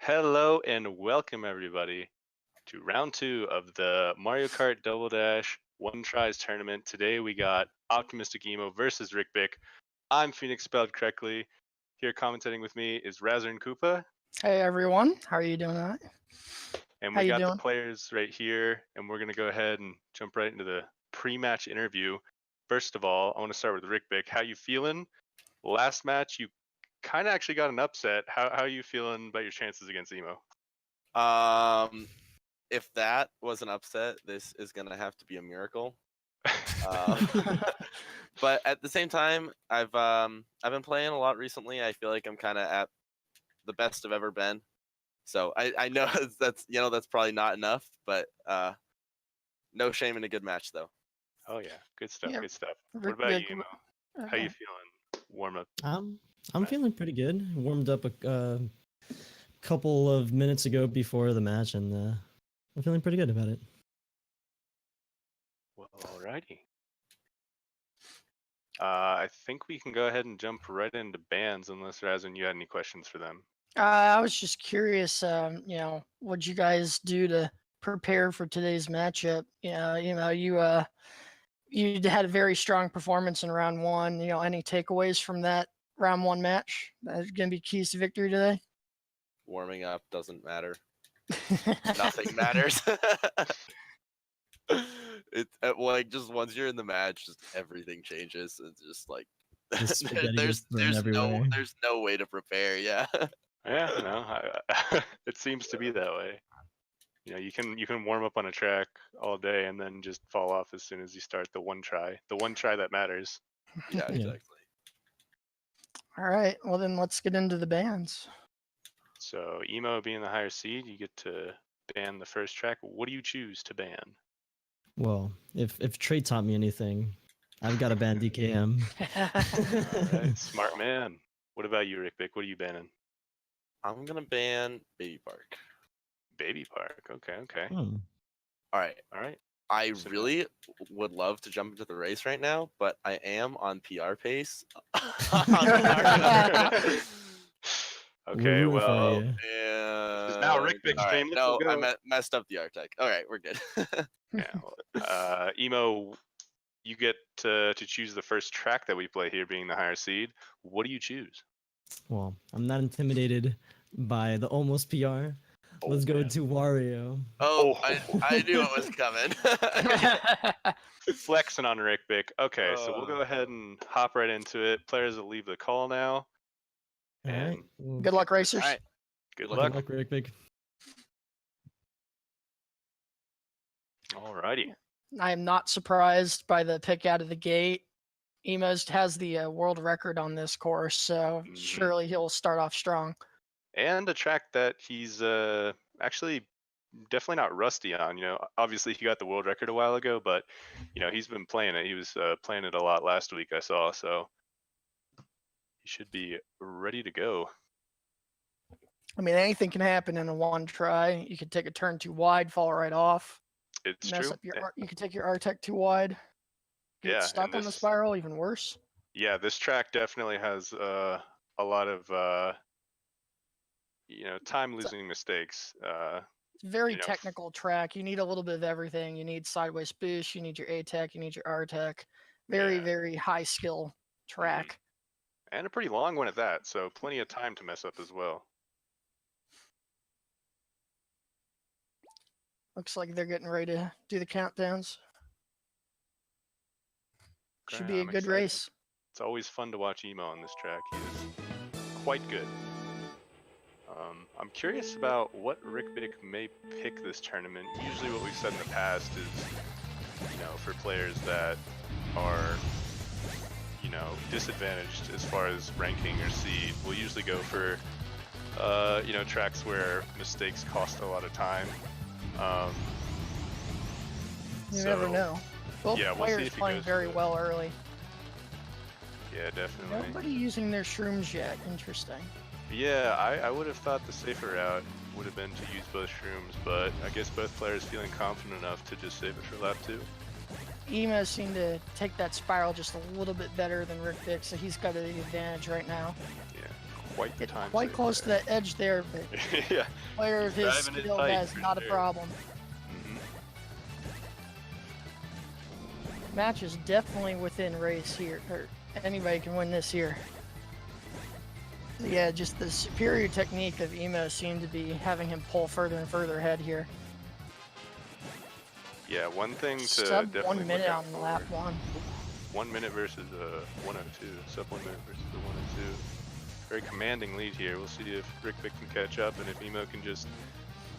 Hello and welcome everybody to round two of the Mario Kart Double Dash One Tries tournament. Today we got OptimisticEmo versus Riqbic. I'm Phoenix spelled correctly. Here commentating with me is Razzer and Koopa. Hey everyone, how are you doing tonight? And How we you got doing? the players right here, and we're gonna go ahead and jump right into the pre-match interview. First of all, I want to start with Riqbic. How you feeling? Last match you kind of actually got an upset. How are you feeling about your chances against Emo? If that was an upset, this is gonna have to be a miracle. But at the same time, I've been playing a lot recently. I feel like I'm kind of at the best I've ever been. So I know that's probably not enough, but no shame in a good match though. Oh yeah, good stuff. Yeah, Good stuff. What Riqbic, about you, Emo? How you feeling? Warm up. I'm feeling pretty good. Warmed up a couple of minutes ago before the match, and I'm feeling pretty good about it. Well, alrighty. I think we can go ahead and jump right into bands, unless Razin, you had any questions for them. I was just curious, what'd you guys do to prepare for today's matchup? You had a very strong performance in round one. Any takeaways from that round one match that is going to be keys to victory today? Warming up doesn't matter. Nothing matters. It's like just once you're in the match, just everything changes. It's just like there's no way to prepare. Yeah. Yeah, no, it seems to be that way. You can warm up on a track all day and then just fall off as soon as you start the one try that matters. Yeah, exactly. All right, well then let's get into the bans. So Emo being the higher seed, you get to ban the first track. What do you choose to ban? Well, if Trey taught me anything, I've got to ban DKM. All right, smart man. What about you, Riqbic? What are you banning? I'm gonna ban Baby Park. Baby Park. Okay. All right. I really would love to jump into the race right now, but I am on PR pace. Okay, well, now Riqbic's right, game. No, I messed up the Artec. All right, we're good. Yeah. Emo, you get to choose the first track that we play here, being the higher seed. What do you choose? Well, I'm not intimidated by the almost PR. Let's go to Wario. I knew it was coming. Flexing on Riqbic. Okay, so we'll go ahead and hop right into it. Players will leave the call now. All right. Good luck, racers. All right. Good luck. Good luck, Riqbic. Alrighty. I am not surprised by the pick out of the gate. Emo's has the world record on this course, so surely he'll start off strong. And a track that he's actually definitely not rusty on. Obviously he got the world record a while ago, but he's been playing it. He was playing it a lot last week, I saw, so he should be ready to go. I mean, anything can happen in a one try. You could take a turn too wide, fall right off. It's mess true. Up you could take your Artec too wide. Get stuck on the spiral, even worse. Yeah, this track definitely has a lot of time-losing mistakes. It's a very technical track. You need a little bit of everything. You need sideways boost. You need your A-Tech. You need your R-Tech. Very high skill track. And a pretty long one at that, so plenty of time to mess up as well. Looks like they're getting ready to do the countdowns. Should be a good race. It's always fun to watch Emo on this track. He is quite good. I'm curious about what Riqbic may pick this tournament. Usually what we've said in the past is, for players that are, disadvantaged as far as ranking or seed, we'll usually go for, tracks where mistakes cost a lot of time. You never know. Both we'll players playing very well early. Yeah, definitely. Nobody using their shrooms yet. Interesting. Yeah, I would have thought the safer route would have been to use both shrooms, but I guess both players feeling confident enough to just save it for lap 2. Emo seemed to take that spiral just a little bit better than Riqbic, so he's got the advantage right now. Yeah, quite the time. Quite close to that edge there, but yeah. player of his Driving it skill tight has for not a sure. problem. Match is definitely within race here, or anybody can win this here. Yeah, just the superior technique of Emo seemed to be having him pull further and further ahead here. Yeah, one thing to Sub definitely 1 minute look out on lap for. 1. 1 minute versus 102. Sub 1 minute versus the 102. Very commanding lead here. We'll see if Riqbic can catch up, and if Emo can just,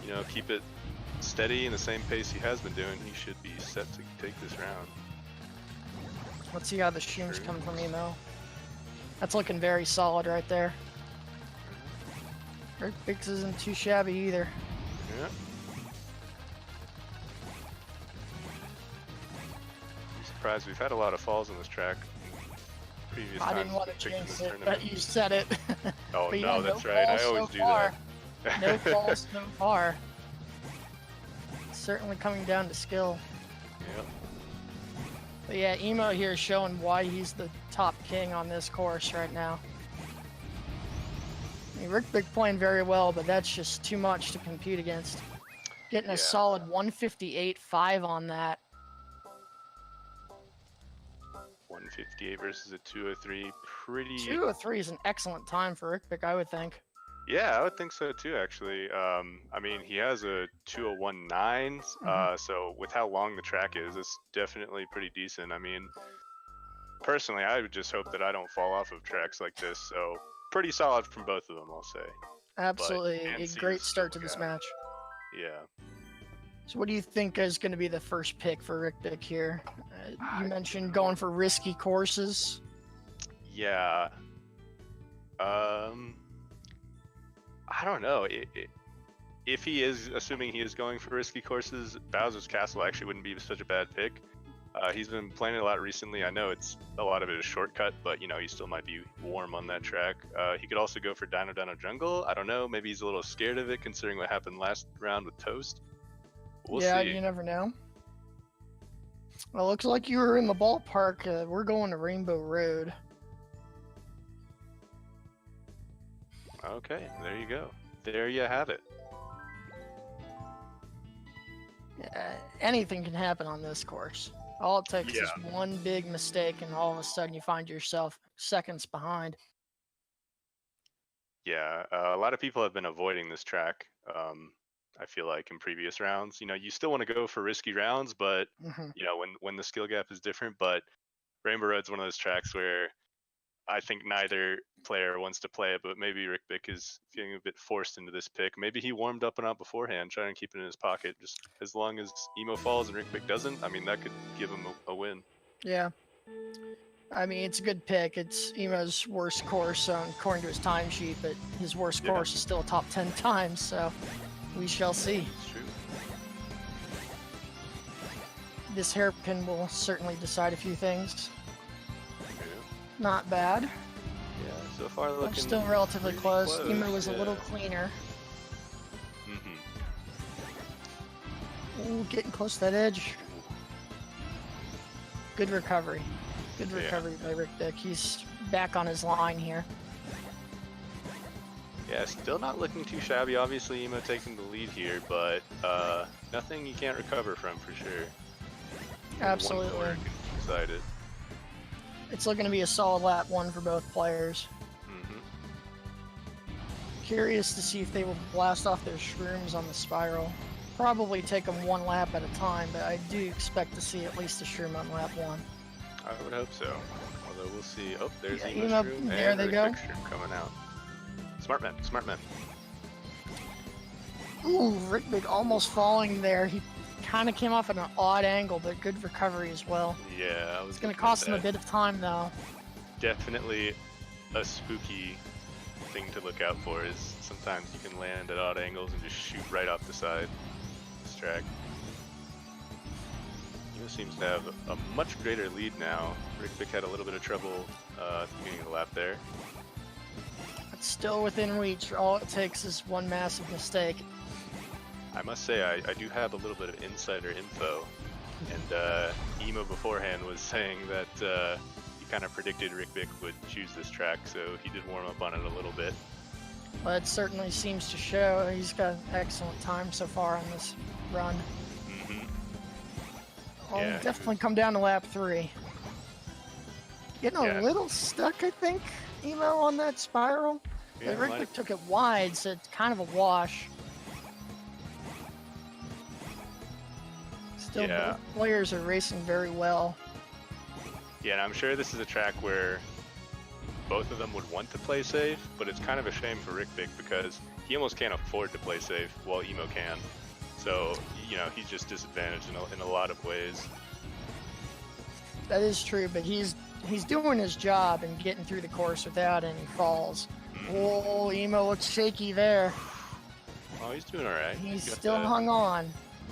you know, keep it steady in the same pace he has been doing, he should be set to take this round. Let's see how the shoots come from Emo. That's looking very solid right there. Riqbic isn't too shabby either. Yeah. I'm surprised we've had a lot of falls on this track. Previous I didn't times want we've to picked in jinx this it, tournament. but you said it. Oh But no, yeah, that's no right. I falls always so do far. that. No falls so far. Certainly coming down to skill. Yep. But yeah, Emo here is showing why he's the top king on this course right now. I mean, Riqbic playing very well, but that's just too much to compete against. Getting a Yeah. solid 158.5 on that. 158 versus a 203. Pretty. 203 is an excellent time for Riqbic, I would think. Yeah, I would think so too, actually. I mean, he has a 201.9, so with how long the track is, it's definitely pretty decent. I mean, personally, I would just hope that I don't fall off of tracks like this, so pretty solid from both of them, I'll say. Absolutely But a NC great is start to still this out. match. Yeah. So what do you think is going to be the first pick for Riqbic here? You mentioned going for risky courses. Yeah. I don't know. If he is, assuming he is going for risky courses, Bowser's Castle actually wouldn't be such a bad pick. He's been playing it a lot recently. I know it's a lot of it is shortcut, but you know he still might be warm on that track. He could also go for Dino Dino Jungle. I don't know. Maybe he's a little scared of it, considering what happened last round with Toast. We'll Yeah, see. you never know. Well, looks like you were in the ballpark. We're going to Rainbow Road. Okay, there you go. There you have it. Anything can happen on this course. All it takes is Yeah. one big mistake, and all of a sudden you find yourself seconds behind. Yeah, a lot of people have been avoiding this track. I feel like in previous rounds, you know, you still want to go for risky rounds, but you know, when the skill gap is different. But Rainbow Road's one of those tracks where I think neither player wants to play it, but maybe Riqbic is feeling a bit forced into this pick. Maybe he warmed up and out beforehand, trying to keep it in his pocket. Just as long as Emo falls and Riqbic doesn't, I mean, that could give him a win. Yeah. I mean, it's a good pick. It's Emo's worst course according to his timesheet, but his worst Yeah. course is still a top 10 times, so we shall see. It's true. This hairpin will certainly decide a few things. Yeah, Not bad. yeah, so far I'm looking still relatively pretty close. Emo was a yeah. little cleaner. Ooh, getting close to that edge. Good recovery. Good recovery by Riqbic. He's back on his line here. Yeah, still not looking too shabby. Obviously, Emo taking the lead here, but nothing you can't recover from for sure. Even Absolutely. one corner can decide it. It's looking to be a solid lap one for both players. Curious to see if they will blast off their shrooms on the spiral. Probably take them one lap at a time, but I do expect to see at least a shroom on lap one. I would hope so. Although we'll see. Oh, there's Yeah, Emo's Emo, shroom there and they go. Riqbic shroom coming out. Smart man, smart man. Ooh, Riqbic almost falling there. He kind of came off at an odd angle, but good recovery as well. Yeah, I was. It's going to looking at cost him a that. bit of time, though. Definitely a spooky thing to look out for is sometimes you can land at odd angles and just shoot right off the side. This track. Emo seems to have a much greater lead now. Riqbic had a little bit of trouble at the beginning of the lap there. It's still within reach. All it takes is one massive mistake. I must say I do have a little bit of insider info, and Emo beforehand was saying that he kind of predicted Riqbic would choose this track, so he did warm up on it a little bit. Well, it certainly seems to show. He's got excellent time so far on this run. Well, Yeah, definitely come down to lap 3. Getting a little stuck, I think, Emo, on that spiral. Yeah, Riqbic took it wide, so it's kind of a wash. Still, both players are racing very well. Yeah, and I'm sure this is a track where both of them would want to play safe, but it's kind of a shame for Riqbic because he almost can't afford to play safe while Emo can. So, you know, he's just disadvantaged in a lot of ways. That is true, but he's doing his job and getting through the course without any falls. Oh, Emo looks shaky there. Oh, he's doing all right. He's still hung on.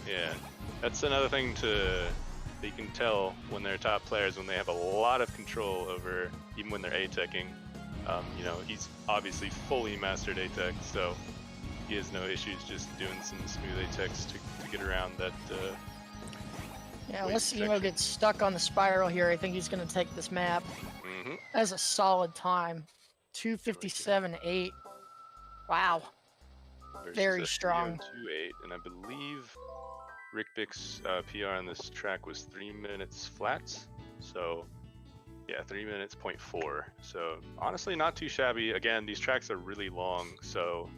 Yeah, that's another thing that you can tell when they're top players, when they have a lot of control over, even when they're A-teching. You know, he's obviously fully mastered A-tech, so he has no issues just doing some smooth A-techs to get around that. Yeah, unless Emo gets stuck on the spiral here, I think he's going to take this map. That's a solid time. 2:57.8. Wow. Very strong. 2:08, and I believe Riqbic's PR on this track was 3 minutes flats. So, yeah, 3 minutes, 0.4. So, honestly, not too shabby. Again, these tracks are really long, so,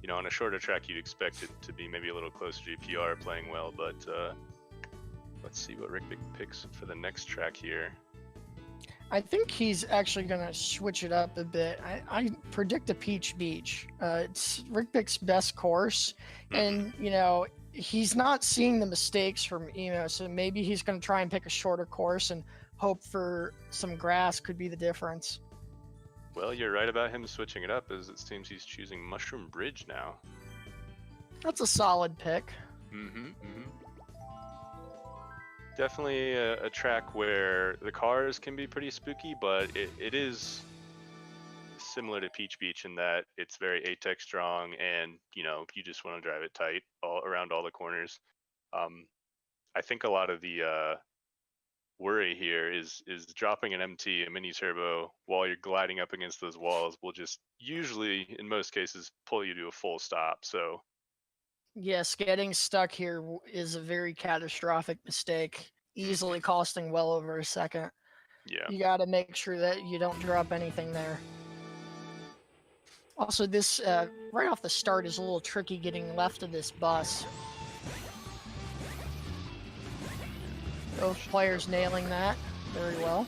you know, on a shorter track, you'd expect it to be maybe a little closer to PR playing well, but let's see what Riqbic picks for the next track here. I think he's actually going to switch it up a bit. I predict a Peach Beach. It's Riqbic's best course, and, you know, he's not seeing the mistakes from Emo, so maybe he's going to try and pick a shorter course and hope for some grass could be the difference. Well, you're right about him switching it up, as it seems he's choosing Mushroom Bridge now. That's a solid pick. Definitely a track where the cars can be pretty spooky, but it is similar to Peach Beach in that it's very A-tech strong, and you know, you just want to drive it tight all around all the corners. I think a lot of the worry here is dropping an MT, a mini turbo, while you're gliding up against those walls will just usually, in most cases, pull you to a full stop. So yes, getting stuck here is a very catastrophic mistake, easily costing well over a second. Yeah, you got to make sure that you don't drop anything there. Also, this right off the start is a little tricky getting left of this bus. Both players nailing that very well.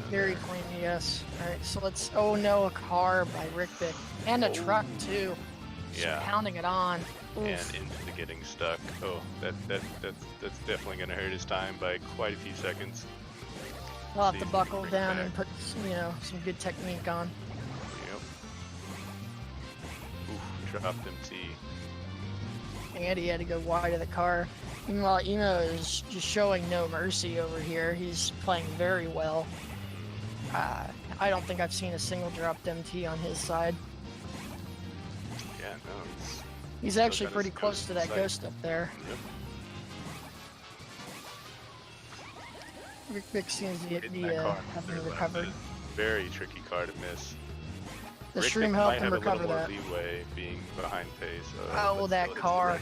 Very clean, yes. Alright, so let's... Oh no, a car by Riqbic. And a truck, too. Yeah. Just pounding it on. Oof. And into the getting stuck. Oh, that's definitely going to hurt his time by quite a few seconds. We'll have to buckle down and put, you know, some good technique on. Yep. Oof, dropped MT. And he had to go wide of the car. Meanwhile, Emo is just showing no mercy over here. He's playing very well. I don't think I've seen a single dropped MT on his side. Yeah, no. He's actually pretty close to that ghost up there. Yep. Riqbic seems to having recovered. Very tricky car to miss. The stream helped him recover that. that. Leeway being behind pace. Oh, that car.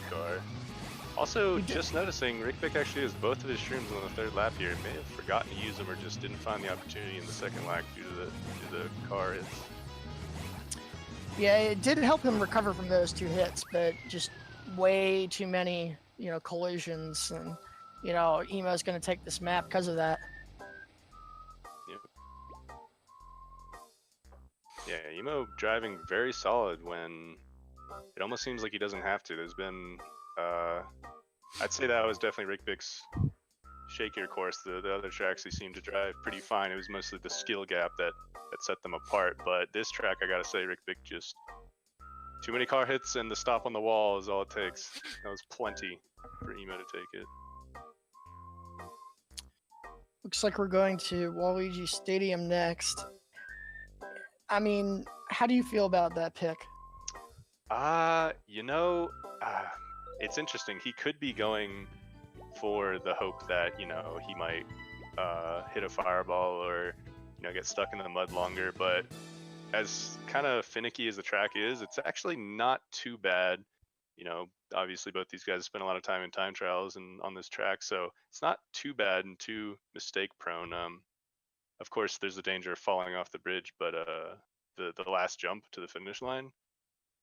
Also, just noticing, Riqbic actually has both of his streams on the third lap here. May have forgotten to use them or just didn't find the opportunity in the second lap due to the car hits. Yeah, it did help him recover from those 2 hits, but just way too many, you know, collisions, and, you know, Emo's going to take this map because of that. Yep. Yeah, Emo driving very solid when it almost seems like he doesn't have to. There's been, I'd say that was definitely Riqbic's shakier course. The other tracks he seemed to drive pretty fine. It was mostly the skill gap that set them apart. But this track, I gotta say, Riqbic just too many car hits, and the stop on the wall is all it takes. That was plenty for Emo to take it. Looks like we're going to Waluigi Stadium next. I mean, how do you feel about that pick? You know, it's interesting. He could be going for the hope that, you know, he might hit a fireball or, you know, get stuck in the mud longer. But as kind of finicky as the track is, it's actually not too bad. You know, obviously both these guys spent a lot of time in time trials and on this track, so it's not too bad and too mistake prone. Of course, there's the danger of falling off the bridge, but the last jump to the finish line.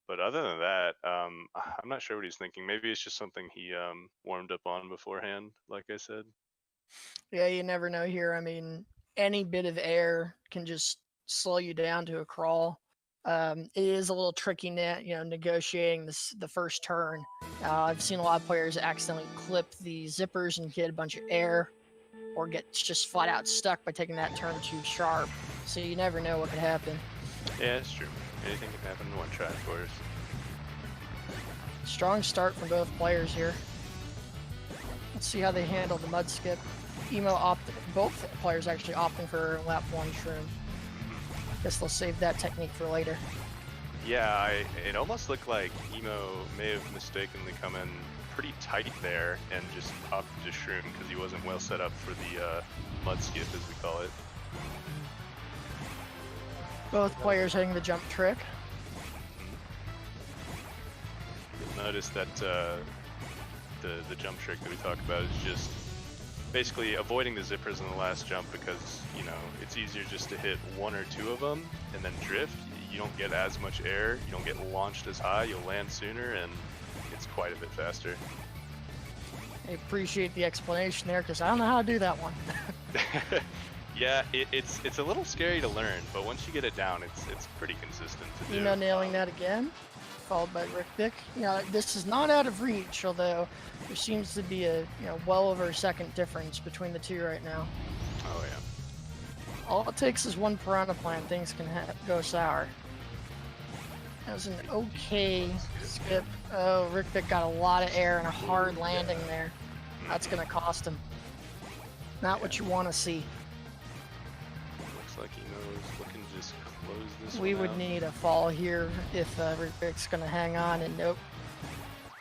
But other than that, I'm not sure what he's thinking. Maybe it's just something he warmed up on beforehand, like I said. Yeah, you never know here. I mean, any bit of air can just slow you down to a crawl. It is a little tricky, negotiating the first turn. I've seen a lot of players accidentally clip the zippers and get a bunch of air, or get just flat out stuck by taking that turn too sharp. So you never know what could happen. Yeah, it's true. Anything can happen in one track, of course. Strong start from both players here. Let's see how they handle the mud skip. Both players actually opting for lap 1 shroom. Guess they'll save that technique for later. Yeah, it almost looked like Emo may have mistakenly come in pretty tight there and just opted to shroom because he wasn't well set up for the mud skip, as we call it. Both players hitting the jump trick. You'll notice that the jump trick that we talked about is just basically avoiding the zippers in the last jump because, you know, it's easier just to hit 1 or 2 of them and then drift. You don't get as much air, you don't get launched as high, you'll land sooner, and it's quite a bit faster. I appreciate the explanation there because I don't know how to do that one. Yeah, it's a little scary to learn, but once you get it down, it's pretty consistent to do. Emo nailing that again, followed by Riqbic. You know, this is not out of reach, although there seems to be a well over a second difference between the two right now. Oh yeah. All it takes is one piranha plant, things can go sour. That was an okay skip. Oh, Riqbic got a lot of air and a hard landing there. That's gonna cost him. Not what you want to see. Looks like Emo's looking to just close this We one would out. need a fall here if Riqbic's gonna hang on, and nope.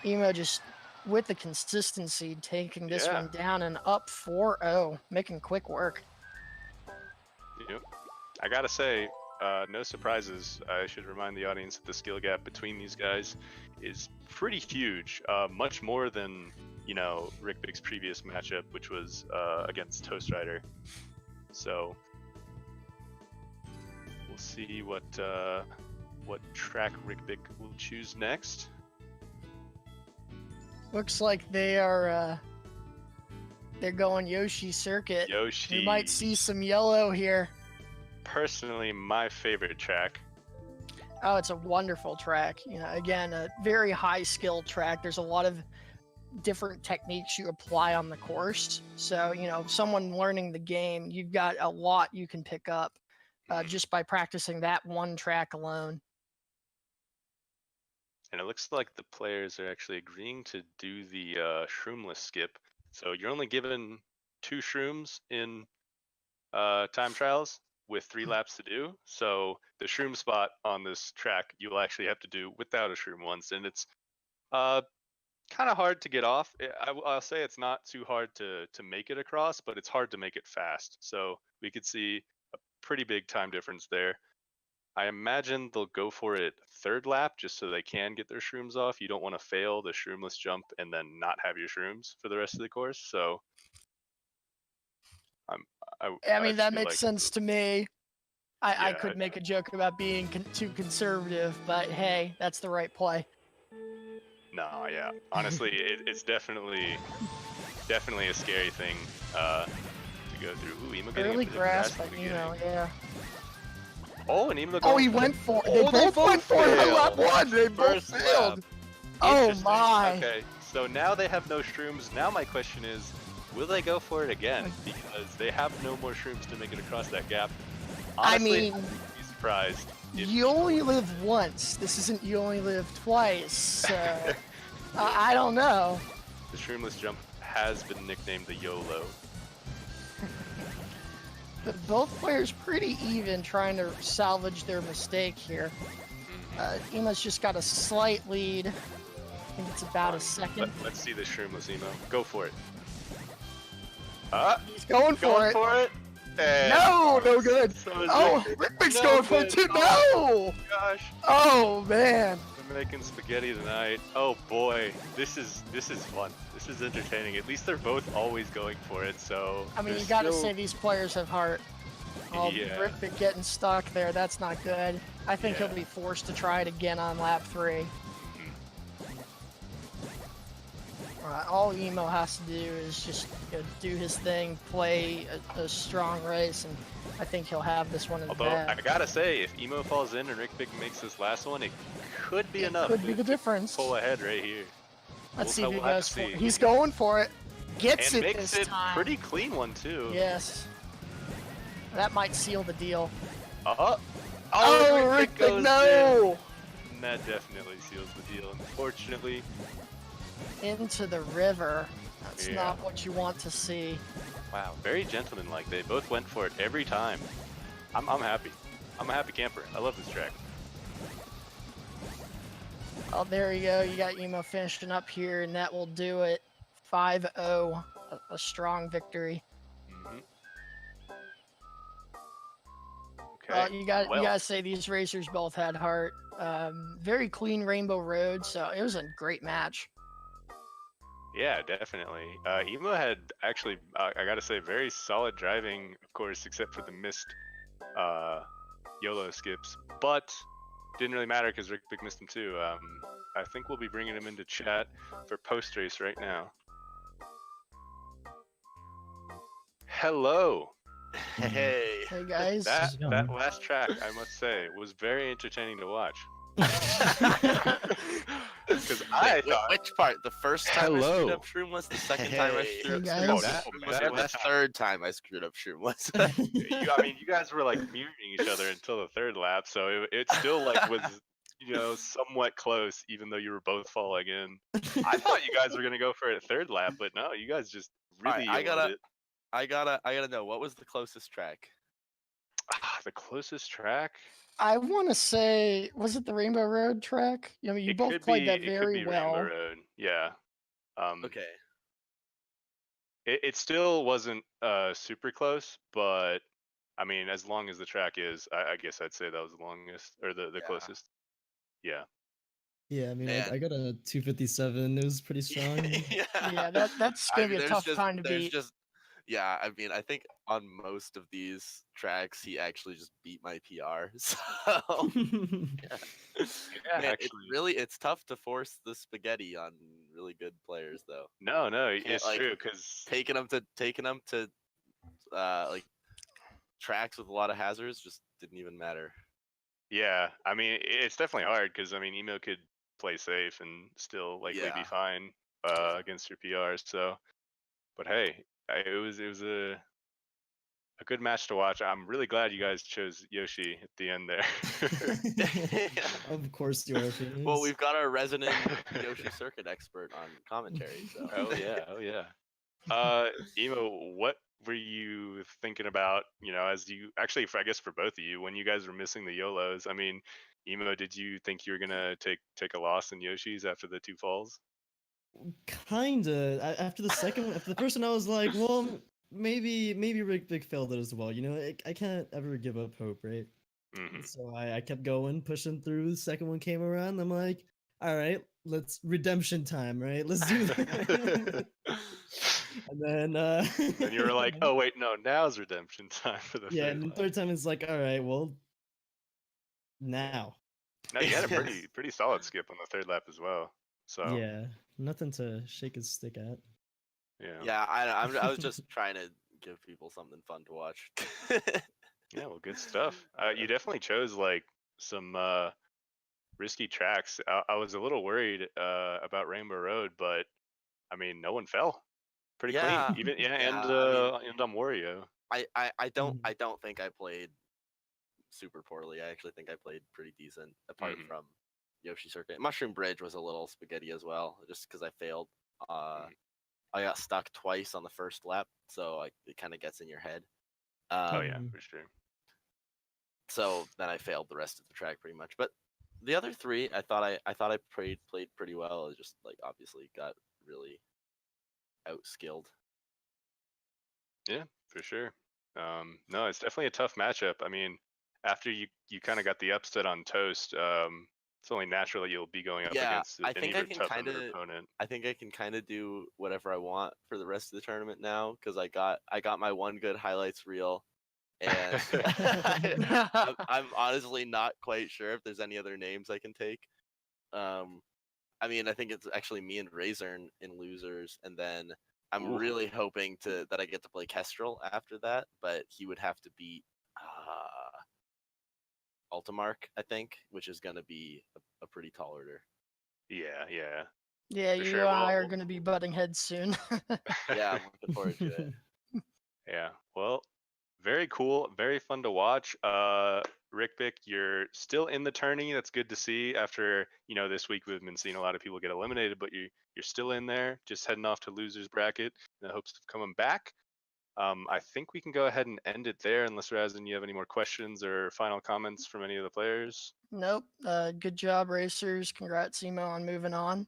Emo just with the consistency taking this one down and up 4-0, making quick work. Yep. I gotta say, no surprises. I should remind the audience that the skill gap between these guys is pretty huge, much more than, you know, Riqbic's previous matchup, which was against Toast Rider. So we'll see what track Riqbic will choose next. Looks like they are they're going Yoshi circuit. Yoshi. We might see some yellow here. Personally, my favorite track. Oh, it's a wonderful track. You know, again, a very high skill track. There's a lot of different techniques you apply on the course. So, you know, someone learning the game, you've got a lot you can pick up just by practicing that one track alone. And it looks like the players are actually agreeing to do the shroomless skip. So you're only given 2 shrooms in time trials with 3 laps to do. So the shroom spot on this track you'll actually have to do without a shroom once, and it's kind of hard to get off. I'll say it's not too hard to make it across, but it's hard to make it fast. So we could see a pretty big time difference there. I imagine they'll go for it 3rd lap just so they can get their shrooms off. You don't want to fail the shroomless jump and then not have your shrooms for the rest of the course. So I mean, that makes like sense to me. I could make a joke about being too conservative, but hey, that's the right play. No, yeah. Honestly, it's definitely a scary thing to go through. Ooh, Emo getting Early into the grasp grass by at the Emo, beginning. yeah. Oh, and Emo. Oh, he went for it. They both went for it on lap 1. They both First lap. failed. Oh Interesting. my. Okay, so now they have no shrooms. Now my question is, will they go for it again? Because they have no more shrooms to make it across that gap. Honestly, I mean, I'd be surprised. you only live once. This isn't you only live twice. So I don't know. The shroomless jump has been nicknamed the YOLO. But both players pretty even trying to salvage their mistake here. Emo's just got a slight lead. think it's about a second. Let's see the shroomless Emo. Go for it. He's going for it. And No, no good. so is Oh, Riqbic. Riqbic's No going for it good. too. No! Gosh. Oh man. We're making spaghetti tonight. Oh boy, this is fun. This is entertaining. At least they're both always going for it. So I mean, there's you got to still- say these players have heart. Oh, Yeah. Riqbic getting stuck there. That's not good. I think Yeah. he'll be forced to try it again on lap 3. All Emo has to do is just do his thing, play a strong race, and I think he'll have this one in the Although bag. I gotta say, if Emo falls in and Riqbic makes this last one, it could be enough. Could be to the difference. pull ahead right here. Let's see We'll if he have to goes for it. see. He's going for it. Gets And it makes this it time. pretty clean one too. Yes. That might seal the deal. Oh, Riqbic, goes no! in. And that definitely seals the deal. Unfortunately, Into the river. That's Yeah. not what you want to see. wow, very gentlemanlike. They both went for it every time. I'm happy. I'm a happy camper. I love this track. Oh, there you go. You got Emo finishing up here, and that will do it. 5-0. A strong victory. Mhm. Well, Okay. you got to say these racers both had heart. Very clean Rainbow Road, so it was a great match. Yeah, definitely. Emo had actually, I gotta say, very solid driving, of course, except for the missed YOLO skips, but didn't really matter because Riqbic missed them too. I think we'll be bringing him into chat for post race right now. Hello. Hey. Hey guys. That going? that last track, I must say, was very entertaining to watch. Because I thought Which part? The first time I Hello. screwed up Shroomless? The second time I Hey, screwed up guys. Shroomless? Or the That- third time I screwed up Shroomless? I mean, you guys were like mirroring each other until the third lap, so it still like was, somewhat close, even though you were both falling in. I thought you guys were gonna go for it third lap, but no, you guys just really Alright, yielded it. I gotta know, what was the closest track? The closest track. I want to say, was it the Rainbow Road track? I mean, you It both could played be, that it could very be well. Rainbow Road. Yeah. Okay. It still wasn't super close, but I mean, as long as the track is, I guess I'd say that was the longest or the Yeah. closest. Yeah. Yeah, I mean, Man. I got a 257. It was pretty strong. Yeah, that's I gonna mean, be a there's tough just- time to there's beat. just- yeah, I mean, I think on most of these tracks, he actually just beat my PR. So, Yeah, man, actually. it's tough to force the spaghetti on really good players, though. No, can't, it's like, true because Taking them to like tracks with a lot of hazards just didn't even matter. yeah, I mean, it's definitely hard because I mean, Emo could play safe and still likely be Yeah. fine against your PRs. So, but hey, it was a good match to watch. I'm really glad you guys chose Yoshi at the end there. Of course you are. Phineas. Well, we've got our resident Yoshi circuit expert on commentary, so. Oh yeah. Emo, what were you thinking about? As you actually, I guess for both of you, when you guys were missing the YOLOs. I mean, Emo, did you think you were gonna take a loss in Yoshi's after the 2 falls? Kinda. After the second one, after the first one, I was like, well, maybe Riqbic failed it as well. I can't ever give up hope, right? Hmm. So I kept going, pushing through. The second one came around. I'm like, all right, let's redemption time, right? Let's do that. And then And you were like, oh wait, no, now's redemption time for the yeah, third and then lap. third time it's like, all right, well, now. No, you had a pretty solid skip on the third lap as well. So Yeah, nothing to shake his stick at. yeah. Yeah, I was just trying to give people something fun to watch. Yeah, well, good stuff. You definitely chose like some risky tracks. I was a little worried about Rainbow Road, but I mean, no one fell. Pretty Yeah, clean. Even yeah, and I and on Wario. I don't Mhm. think I played super poorly. I actually think I played pretty decent, apart Mhm. from Yoshi Circuit. Mushroom Bridge was a little spaghetti as well, just because I failed. I got stuck twice on the first lap, so it kind of gets in your head. Oh yeah, Mhm. for sure. So then I failed the rest of the track pretty much. But The other three, I thought I played pretty well. It just like obviously got really outskilled. Yeah, for sure. No, it's definitely a tough matchup. I mean, after you kind of got the upset on Toast, it's only natural that you'll be going up Yeah, against I an think I even can tougher kind of opponent. I think I can kind of do whatever I want for the rest of the tournament now because I got my one good highlights reel, and I'm honestly not quite sure if there's any other names I can take. I mean, I think it's actually me and Razor in losers, and then I'm Ooh. really hoping that I get to play Kestrel after that, but he would have to beat Ultimark, I think, which is going to be a pretty tall order. Yeah, yeah. Yeah, For you sure. and I Well, are going to be butting heads soon. Yeah, I'm looking forward to it. Yeah. Well, very cool. Very fun to watch. Riqbic, you're still in the tourney. That's good to see. After this week we've been seeing a lot of people get eliminated, but you're still in there. Just heading off to losers bracket in the hopes of coming back. I think we can go ahead and end it there, unless Razin, you have any more questions or final comments from any of the players. Nope. Good job, racers. Congrats, Emo, on moving on.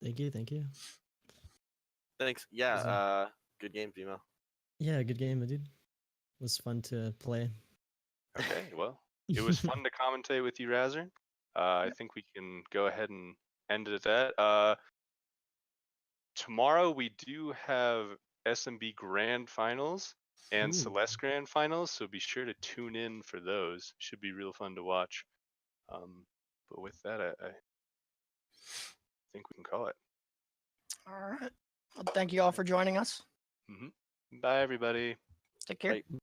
Thank you. Thank you. Thanks. Yeah. Good game, Vimo. Yeah, good game, dude. It was fun to play. Okay, well, it was fun to commentate with you, Razor. I think we can go ahead and end it at that. Tomorrow we do have SMB Grand Finals and Ooh. Celeste Grand Finals, so be sure to tune in for those. Should be real fun to watch. But with that, I think we can call it. All right. Well, thank you all for joining us. Bye, everybody. Take care. Bye.